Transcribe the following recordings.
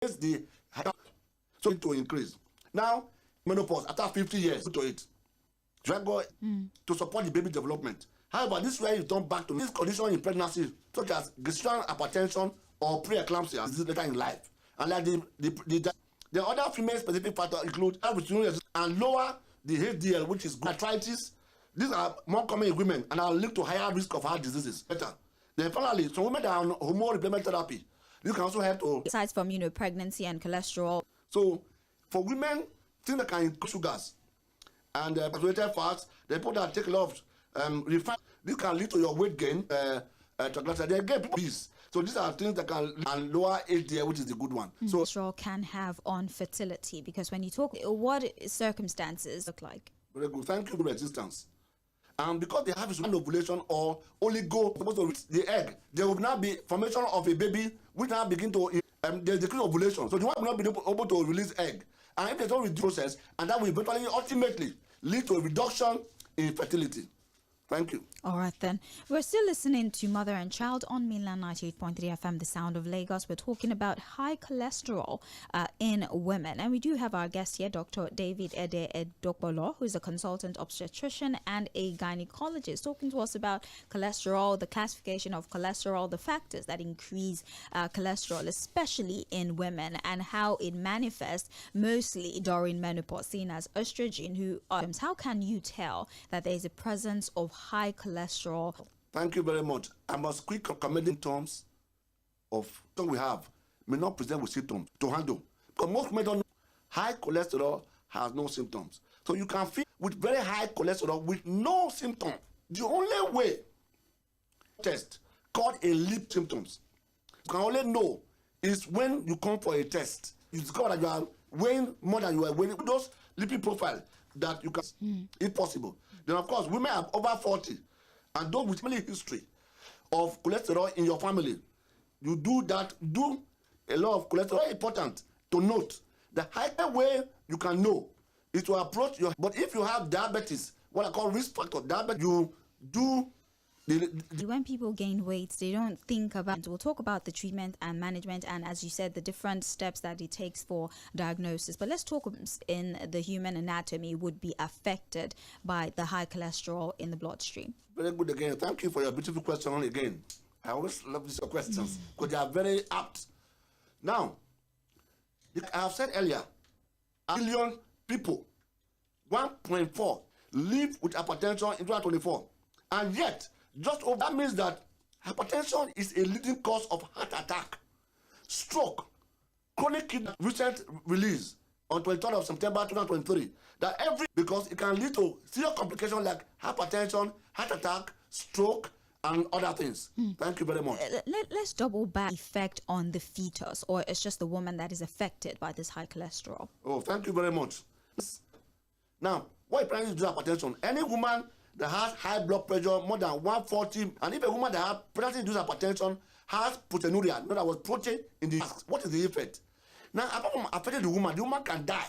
It's the so to increase. Now, menopause after 50 years to it. To support the baby development. However, this way you turn back to this condition in pregnancy, such as gestational hypertension or preeclampsia, this is later in life. And like the other female specific factors include and lower the HDL, which is arthritis. These are more common in women and are linked to higher risk of heart diseases. Better. Then finally, some women that are on hormone replacement therapy, this can also help to. Besides from pregnancy and cholesterol. So for women, things that can increase sugars and saturated fats, they put that take a lot of refined. This can lead to your weight gain, triglycerides gain, peace. So these are things that can and lower HDL, which is the good one. So cholesterol can have on fertility, because when you talk, what circumstances look like? Very good. Thank you for resistance. Because they have an ovulation or oligo supposed to reach the egg, there will now be formation of a baby which now begin to there's decrease ovulation. So the one will not be able to release egg. And if there's no reduce process, and that will eventually ultimately lead to a reduction in fertility. Thank you. All right, then. We're still listening to Mother and Child on Mainland 98.3 FM, the sound of Lagos. We're talking about high cholesterol in women. And we do have our guest here, Dr. David Ede Edokpolo, who is a consultant obstetrician and a gynecologist, talking to us about cholesterol, the classification of cholesterol, the factors that increase cholesterol, especially in women, and how it manifests mostly during menopause, seen as estrogen. How can you tell that there is a presence of high cholesterol? Thank you very much. I must quick commenting terms of we have may not present with symptoms to handle. Because most men don't know high cholesterol has no symptoms. So you can feel with very high cholesterol with no symptom. The only way test called a lip symptoms. You can only know is when you come for a test. You discover that you are weighing more than you are weighing. Those lipid profile that you can, if possible. Then of course, women are over 40, and those with family history of cholesterol in your family, you do a lot of cholesterol. Very important to note the higher way you can know is to approach your. But if you have diabetes, what I call risk factor diabetes, you do. When people gain weight, they don't think about. We'll talk about the treatment and management, and as you said, the different steps that it takes for diagnosis. But let's talk in the human anatomy would be affected by the high cholesterol in the bloodstream. Very good again. Thank you for your beautiful question again. I always love these questions because they are very apt. Now, I have said earlier, 1 billion people, 1.4, live with hypertension in 2024, and yet. Just over that means that hypertension is a leading cause of heart attack, stroke, chronic kidney. Recent release on 23rd of September 2023 that because it can lead to serious complications like hypertension, heart attack, stroke, and other things. Thank you very much. Let's double back effect on the fetus, or it's just the woman that is affected by this high cholesterol. Oh, thank you very much. Now, what is to do hypertension? Any woman that has high blood pressure more than 140, and if a woman that has pregnancy-induced hypertension has proteinuria, that was protein in the what is the effect? Now, apart from affecting the woman can die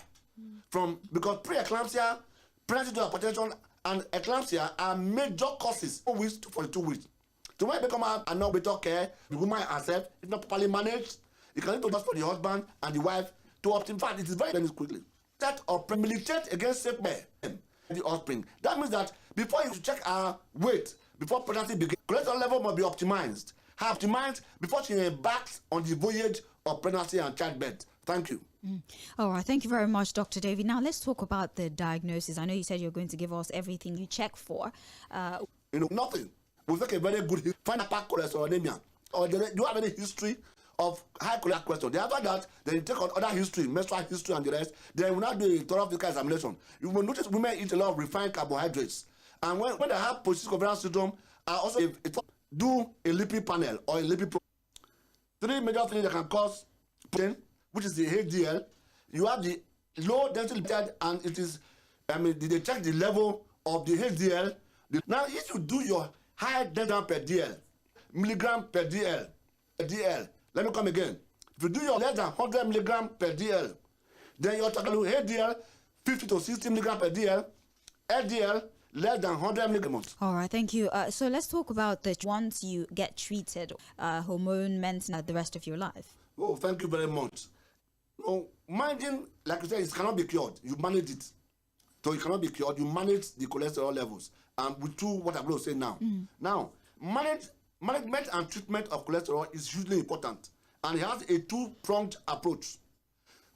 because preeclampsia, pregnancy-induced hypertension, and eclampsia are major causes 4 weeks to 42 weeks. So when you become a non-better care, the woman herself is not properly managed. It can lead to just for the husband and the wife to optimize. In fact, it is very quickly. That or militate against safety. The offspring. That means that before you check our weight, before pregnancy begins, cholesterol level must be optimized. Have optimized before she embarks on the voyage of pregnancy and childbirth. Thank you. All right. Thank you very much, Dr. David. Now let's talk about the diagnosis. I know you said you're going to give us everything you check for. Nothing. We take a very good find a hypercholesterolemia. Or do you have any history of high cholesterol? After that, then you take on other history, menstrual history and the rest. Then we now do a thorough physical examination. You will notice women eat a lot of refined carbohydrates. And when they have polycystic ovarian syndrome, also do a lipid panel or a lipid. 3 major things that can cause pain, which is the HDL. You have the low density lipid, and it is, they check the level of the HDL. Now, if you do your high density per DL, milligram per DL, let me come again. If you do your less than 100 milligram per DL, then your HDL 50 to 60 milligram per DL, LDL less than 100 milligrams. All right, thank you. So let's talk about the once you get treated, hormone maintenance the rest of your life. Oh, thank you very much. No, managing, like you said, it cannot be cured. You manage it. So it cannot be cured. You manage the cholesterol levels. And we do what I'm going to say now. Now, management and treatment of cholesterol is hugely important. And it has a two-pronged approach.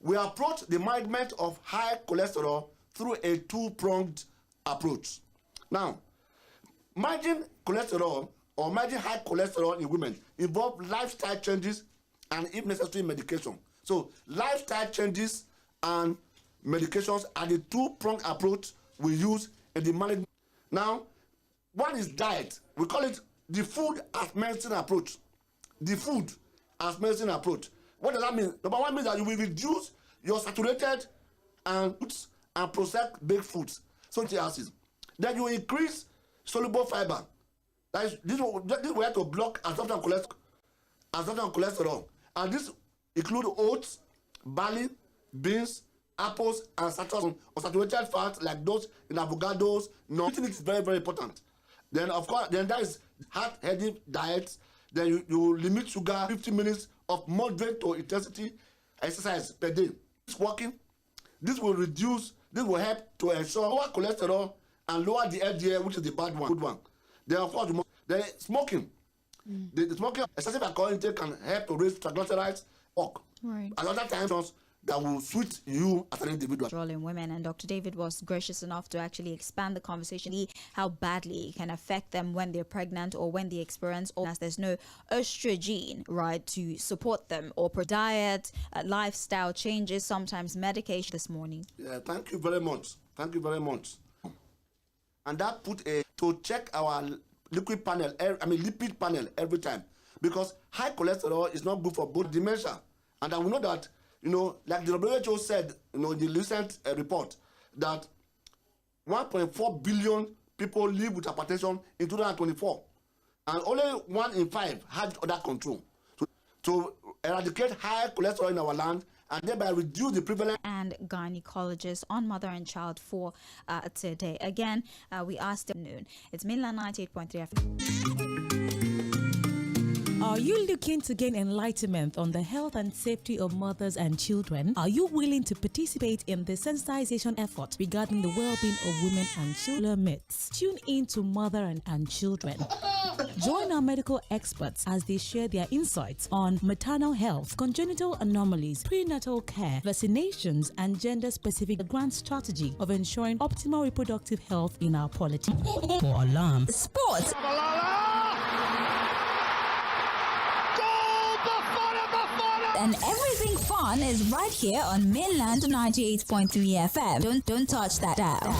We approach the management of high cholesterol through a two-pronged approach. Now, managing cholesterol or managing high cholesterol in women involve lifestyle changes and, if necessary, medication. So, lifestyle changes and medications are the two-pronged approach we use in the management. Now, one is diet. We call it the food as medicine approach. The food as medicine approach. What does that mean? Number one means that you will reduce your saturated and processed baked foods, so acids. Then you increase soluble fiber. That is, this will help to block absorption cholesterol. And this includes oats, barley, beans, apples, and saturated fats like those in avocados. Eating it is very, very important. Then, of course, then that is heart-healthy diets. Then you limit sugar, 50 minutes of moderate to intensity exercise per day. It's working. This will help to ensure lower cholesterol and lower the LDL, which is the bad one, good one. Then, of course, smoking. The smoking, excessive alcohol intake can help to raise triglycerides. Right. A lot of times that will suit you as an individual. In women, and Dr. David was gracious enough to actually expand the conversation, how badly it can affect them when they're pregnant or when they experience, or as there's no estrogen, right, to support them, or per diet, lifestyle changes, sometimes medication. This morning. Yeah, thank you very much. Thank you very much. And that put to check our lipid panel every time, because high cholesterol is not good for both dementia, and I will know that. Like the WHO said, in the recent report, that 1.4 billion people live with hypertension in 2024, and only 1 in 5 had it under control. So, to eradicate high cholesterol in our land and thereby reduce the prevalence. And gynecologist on Mother and Child for today. Again, we asked at noon. It's Mainland 98.3 FM. Are you looking to gain enlightenment on the health and safety of mothers and children? Are you willing to participate in the sensitization effort regarding the well-being of women and children myths? Tune in to Mother and Children. Join our medical experts as they share their insights on maternal health, congenital anomalies, prenatal care, vaccinations, and gender-specific grand strategy of ensuring optimal reproductive health in our polity. For alarm, sports. And everything fun is right here on Mainland 98.3 FM. Don't touch that dial.